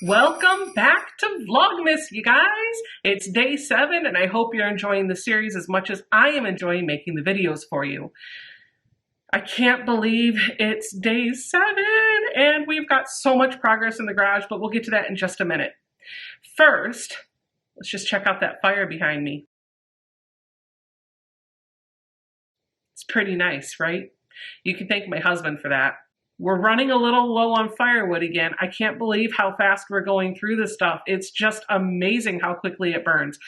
Welcome back to Vlogmas, you guys. It's day 7, and I hope you're enjoying the series as much as I am enjoying making the videos for you. I can't believe it's day 7, and we've got so much progress in the garage, but we'll get to that in just a minute. First, let's just check out that fire behind me. It's pretty nice, right? You can thank my husband for that. We're running a little low on firewood again. I can't believe how fast we're going through this stuff. It's just amazing how quickly it burns.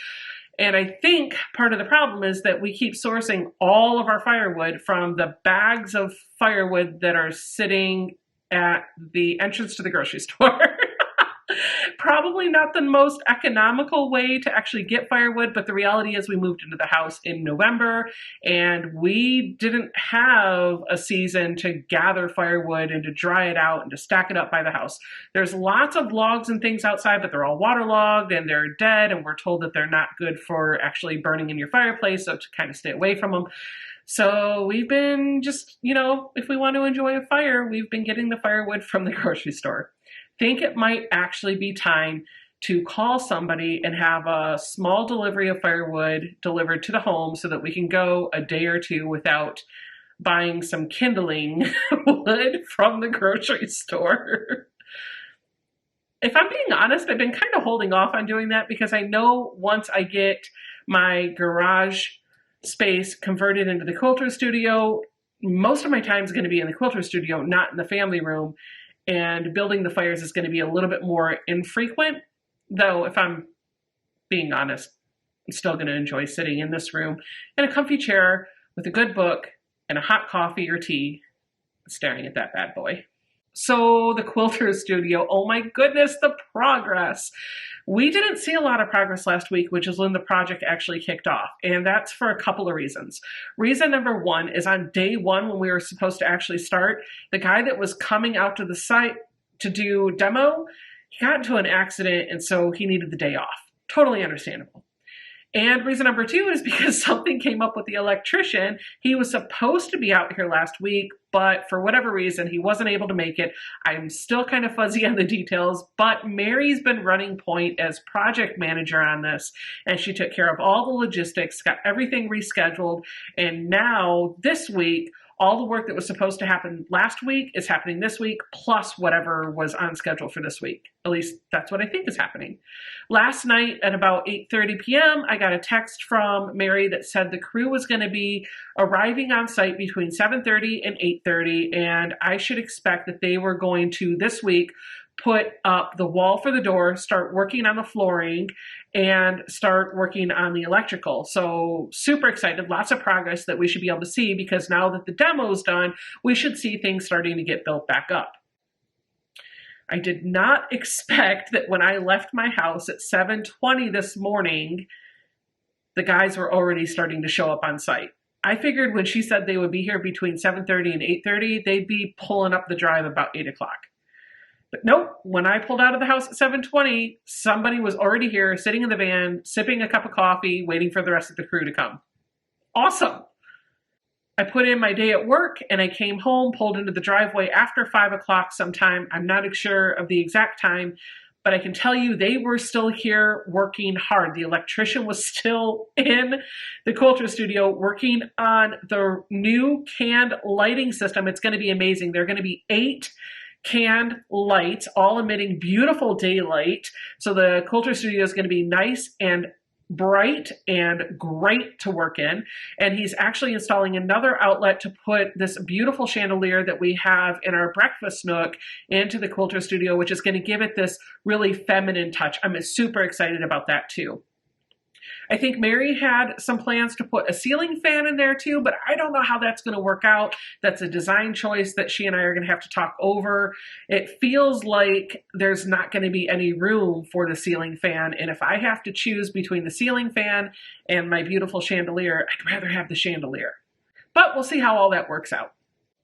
And I think part of the problem is that we keep sourcing all of our firewood from the bags of firewood that are sitting at the entrance to the grocery store. Probably not the most economical way to actually get firewood, but the reality is we moved into the house in November and we didn't have a season to gather firewood and to dry it out and to stack it up by the house. There's lots of logs and things outside, but they're all waterlogged and they're dead, and we're told that they're not good for actually burning in your fireplace, so to kind of stay away from them. So we've been just, if we want to enjoy a fire, we've been getting the firewood from the grocery store. Think it might actually be time to call somebody and have a small delivery of firewood delivered to the home so that we can go a day or two without buying some kindling wood from the grocery store. If I'm being honest, I've been kind of holding off on doing that because I know once I get my garage space converted into the Quilter studio, most of my time is going to be in the Quilter studio, not in the family room. And building the fires is going to be a little bit more infrequent, though if I'm being honest, I'm still going to enjoy sitting in this room in a comfy chair with a good book and a hot coffee or tea, staring at that bad boy. So the Quilter studio, oh my goodness, the progress. We didn't see a lot of progress last week, which is when the project actually kicked off. And that's for a couple of reasons. Reason number one is on day 1, when we were supposed to actually start, the guy that was coming out to the site to do demo, he got into an accident, and so he needed the day off. Totally understandable. And reason number 2 is because something came up with the electrician. He was supposed to be out here last week, but for whatever reason, he wasn't able to make it. I'm still kind of fuzzy on the details, but Mary's been running point as project manager on this, and she took care of all the logistics, got everything rescheduled, and now this week, all the work that was supposed to happen last week is happening this week, plus whatever was on schedule for this week. At least that's what I think is happening. Last night at about 8:30 p.m., I got a text from Mary that said the crew was going to be arriving on site between 7:30 and 8:30, and I should expect that they were going to, this week, put up the wall for the door, start working on the flooring, and start working on the electrical. So super excited, lots of progress that we should be able to see, because now that the demo's done, we should see things starting to get built back up. I did not expect that when I left my house at 7:20 this morning, the guys were already starting to show up on site. I figured when she said they would be here between 7:30 and 8:30, they'd be pulling up the drive about 8 o'clock. But nope, when I pulled out of the house at 7:20, somebody was already here, sitting in the van, sipping a cup of coffee, waiting for the rest of the crew to come. Awesome. I put in my day at work and I came home, pulled into the driveway after 5 o'clock sometime. I'm not sure of the exact time, but I can tell you they were still here working hard. The electrician was still in the Quilter studio working on the new canned lighting system. It's going to be amazing. There are going to be 8 canned lights, all emitting beautiful daylight. So the Quilter studio is going to be nice and bright and great to work in. And he's actually installing another outlet to put this beautiful chandelier that we have in our breakfast nook into the Quilter studio, which is going to give it this really feminine touch. I'm super excited about that too. I think Mary had some plans to put a ceiling fan in there too, but I don't know how that's going to work out. That's a design choice that she and I are going to have to talk over. It feels like there's not going to be any room for the ceiling fan, and if I have to choose between the ceiling fan and my beautiful chandelier, I'd rather have the chandelier. But we'll see how all that works out.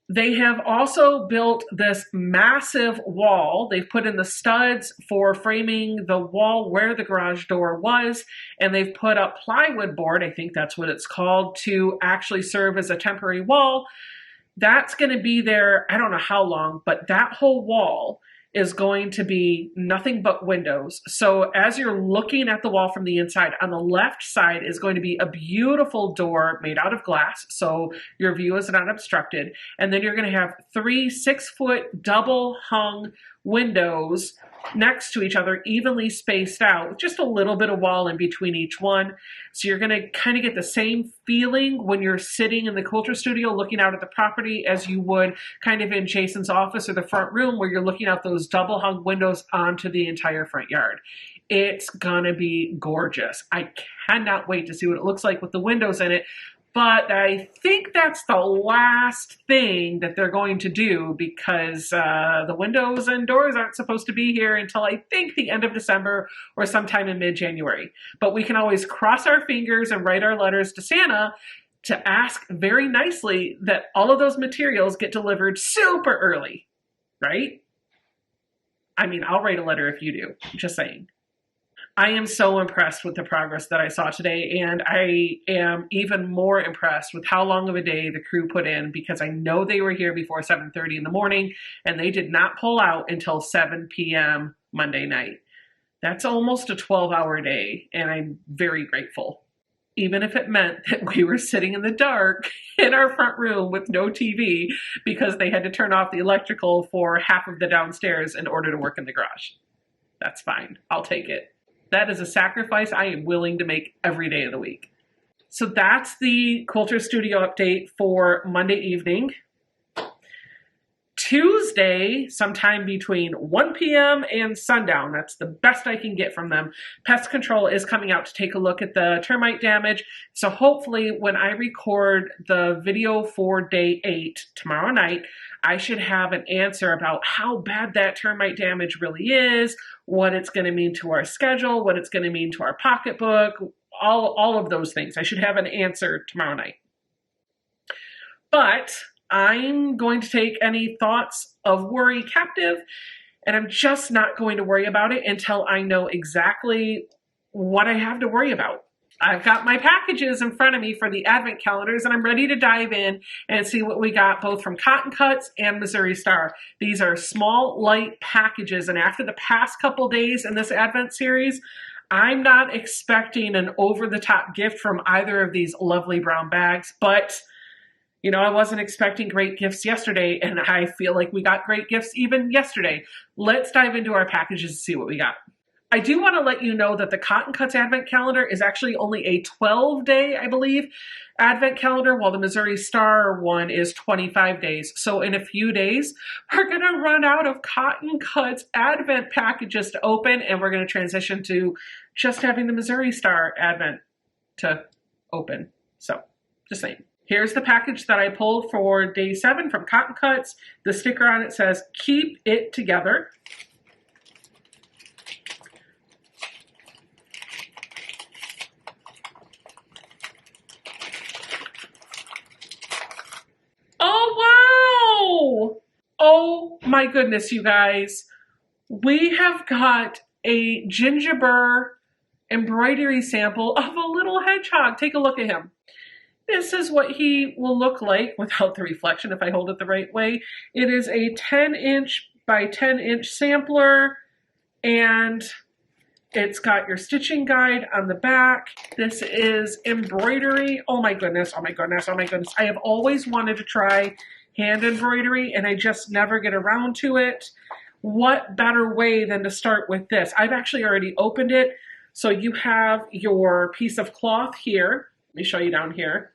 They have also built this massive wall. They've put in the studs for framing the wall where the garage door was, and they've put up plywood board, I think that's what it's called, to actually serve as a temporary wall. That's going to be there, I don't know how long, but that whole wall is going to be nothing but windows. So as you're looking at the wall from the inside, on the left side is going to be a beautiful door made out of glass, so your view is not obstructed. And then you're going to have 3 6-foot double hung windows next to each other, evenly spaced out, with just a little bit of wall in between each one. So you're going to kind of get the same feeling when you're sitting in the Quilter studio looking out at the property as you would kind of in Jason's office or the front room, where you're looking out those double hung windows onto the entire front yard. It's going to be gorgeous. I cannot wait to see what it looks like with the windows in it. But I think that's the last thing that they're going to do, because the windows and doors aren't supposed to be here until I think the end of December or sometime in mid-January. But we can always cross our fingers and write our letters to Santa to ask very nicely that all of those materials get delivered super early, right? I mean, I'll write a letter if you do, just saying. I am so impressed with the progress that I saw today, and I am even more impressed with how long of a day the crew put in, because I know they were here before 7:30 in the morning, and they did not pull out until 7 p.m. Monday night. That's almost a 12-hour day, and I'm very grateful. Even if it meant that we were sitting in the dark in our front room with no TV because they had to turn off the electrical for half of the downstairs in order to work in the garage. That's fine. I'll take it. That is a sacrifice I am willing to make every day of the week. So that's the Quilter Studio update for Monday evening. Tuesday, sometime between 1 p.m. and sundown, that's the best I can get from them, Pest Control is coming out to take a look at the termite damage. So hopefully when I record the video for day 8 tomorrow night, I should have an answer about how bad that termite damage really is, what it's going to mean to our schedule, what it's going to mean to our pocketbook, all of those things. I should have an answer tomorrow night. But I'm going to take any thoughts of worry captive, and I'm just not going to worry about it until I know exactly what I have to worry about. I've got my packages in front of me for the Advent calendars, and I'm ready to dive in and see what we got both from Cotton Cuts and Missouri Star. These are small, light packages, and after the past couple days in this Advent series, I'm not expecting an over-the-top gift from either of these lovely brown bags, but you know, I wasn't expecting great gifts yesterday, and I feel like we got great gifts even yesterday. Let's dive into our packages and see what we got. I do want to let you know that the Cotton Cuts Advent Calendar is actually only a 12-day, I believe, Advent Calendar, while the Missouri Star one is 25 days. So in a few days, we're going to run out of Cotton Cuts Advent packages to open, and we're going to transition to just having the Missouri Star Advent to open. So, just saying. Here's the package that I pulled for day 7 from Cotton Cuts. The sticker on it says, "Keep it together." Oh, wow! Oh my goodness, you guys. We have got a gingerbread embroidery sample of a little hedgehog. Take a look at him. This is what he will look like without the reflection if I hold it the right way. It is a 10-inch by 10-inch sampler, and it's got your stitching guide on the back. This is embroidery. Oh my goodness, oh my goodness, oh my goodness. I have always wanted to try hand embroidery, and I just never get around to it. What better way than to start with this? I've actually already opened it. So you have your piece of cloth here. Let me show you down here.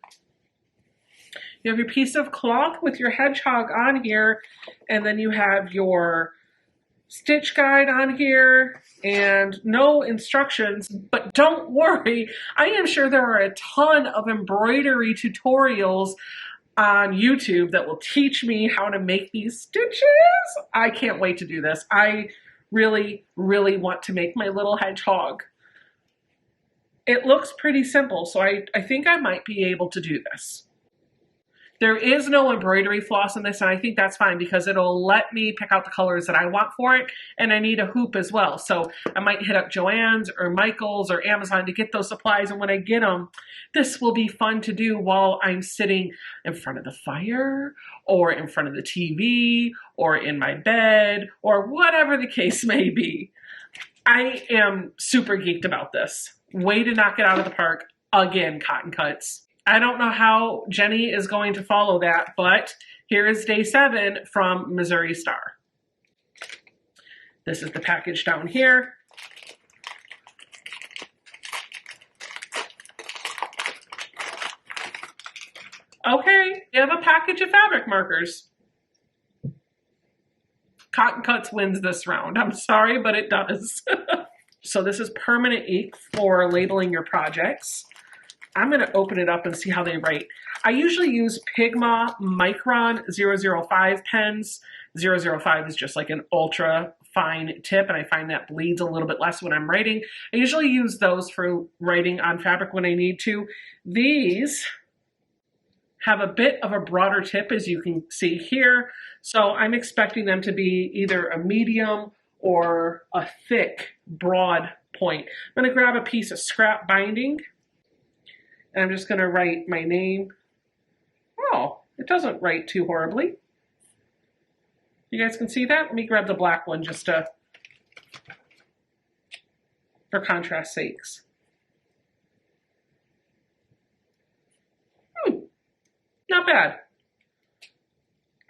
You have your piece of cloth with your hedgehog on here, and then you have your stitch guide on here and no instructions, but don't worry, I am sure there are a ton of embroidery tutorials on YouTube that will teach me how to make these stitches. I can't wait to do this. I really, really want to make my little hedgehog. It looks pretty simple, so I think I might be able to do this. There is no embroidery floss in this, and I think that's fine because it'll let me pick out the colors that I want for it, and I need a hoop as well. So I might hit up Joann's or Michael's or Amazon to get those supplies, and when I get them, this will be fun to do while I'm sitting in front of the fire or in front of the TV or in my bed or whatever the case may be. I am super geeked about this. Way to knock it out of the park again, Cotton Cuts. I don't know how Jenny is going to follow that, but here is day 7 from Missouri Star. This is the package down here. Okay, you have a package of fabric markers. Cotton Cuts wins this round. I'm sorry, but it does. So this is permanent ink for labeling your projects. I'm going to open it up and see how they write. I usually use Pigma Micron 005 pens. 005 is just like an ultra fine tip, and I find that bleeds a little bit less when I'm writing. I usually use those for writing on fabric when I need to. These have a bit of a broader tip, as you can see here. So I'm expecting them to be either a medium or a thick, broad point. I'm going to grab a piece of scrap binding. And I'm just going to write my name. Oh, it doesn't write too horribly. You guys can see that? Let me grab the black one just for contrast sakes. Not bad.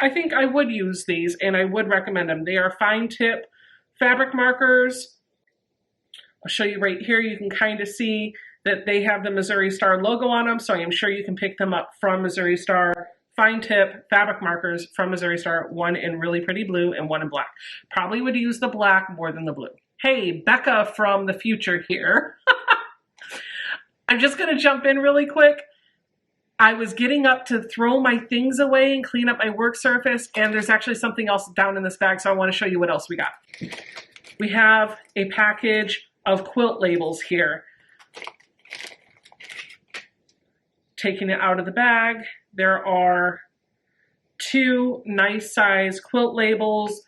I think I would use these and I would recommend them. They are fine tip fabric markers. I'll show you right here. You can kind of see that they have the Missouri Star logo on them, so I am sure you can pick them up from Missouri Star. Fine tip fabric markers from Missouri Star, one in really pretty blue and one in black. Probably would use the black more than the blue. Hey, Becca from the future here. I'm just going to jump in really quick. I was getting up to throw my things away and clean up my work surface, and there's actually something else down in this bag, so I want to show you what else we got. We have a package of quilt labels here. Taking it out of the bag, there are 2 nice size quilt labels,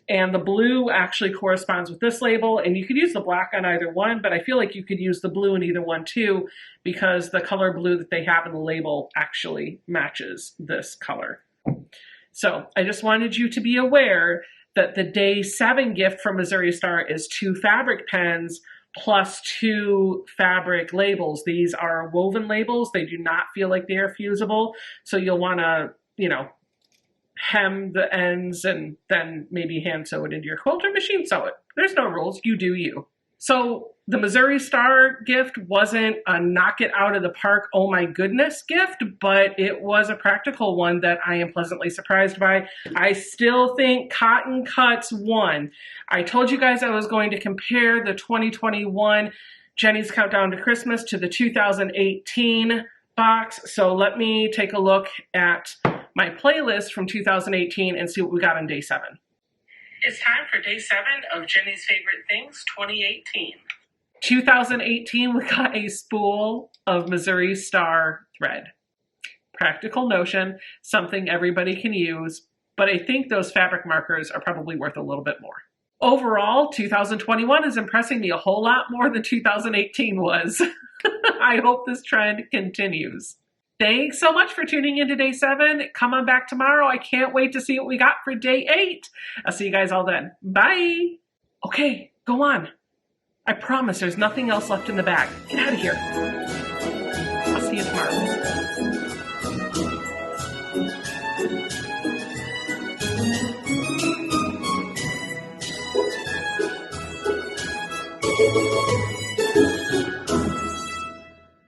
and the blue actually corresponds with this label, and you could use the black on either one, but I feel like you could use the blue in either one too, because the color blue that they have in the label actually matches this color. So I just wanted you to be aware that the day 7 gift from Missouri Star is 2 fabric pens plus 2 fabric labels. These are woven labels. They do not feel like they are fusible. So you'll want to, you know, hem the ends and then maybe hand sew it into your quilter, machine sew it. There's no rules. You do you. So the Missouri Star gift wasn't a knock it out of the park, oh my goodness gift, but it was a practical one that I am pleasantly surprised by. I still think Cotton Cuts won. I told you guys I was going to compare the 2021 Jenny's Countdown to Christmas to the 2018 box. So let me take a look at my playlist from 2018 and see what we got on day 7. It's time for day 7 of Jenny's Favorite Things 2018. 2018, we got a spool of Missouri Star thread. Practical notion, something everybody can use, but I think those fabric markers are probably worth a little bit more. Overall, 2021 is impressing me a whole lot more than 2018 was. I hope this trend continues. Thanks so much for tuning in to day 7. Come on back tomorrow. I can't wait to see what we got for day 8. I'll see you guys all then. Bye. Okay, go on. I promise there's nothing else left in the bag. Get out of here. I'll see you tomorrow.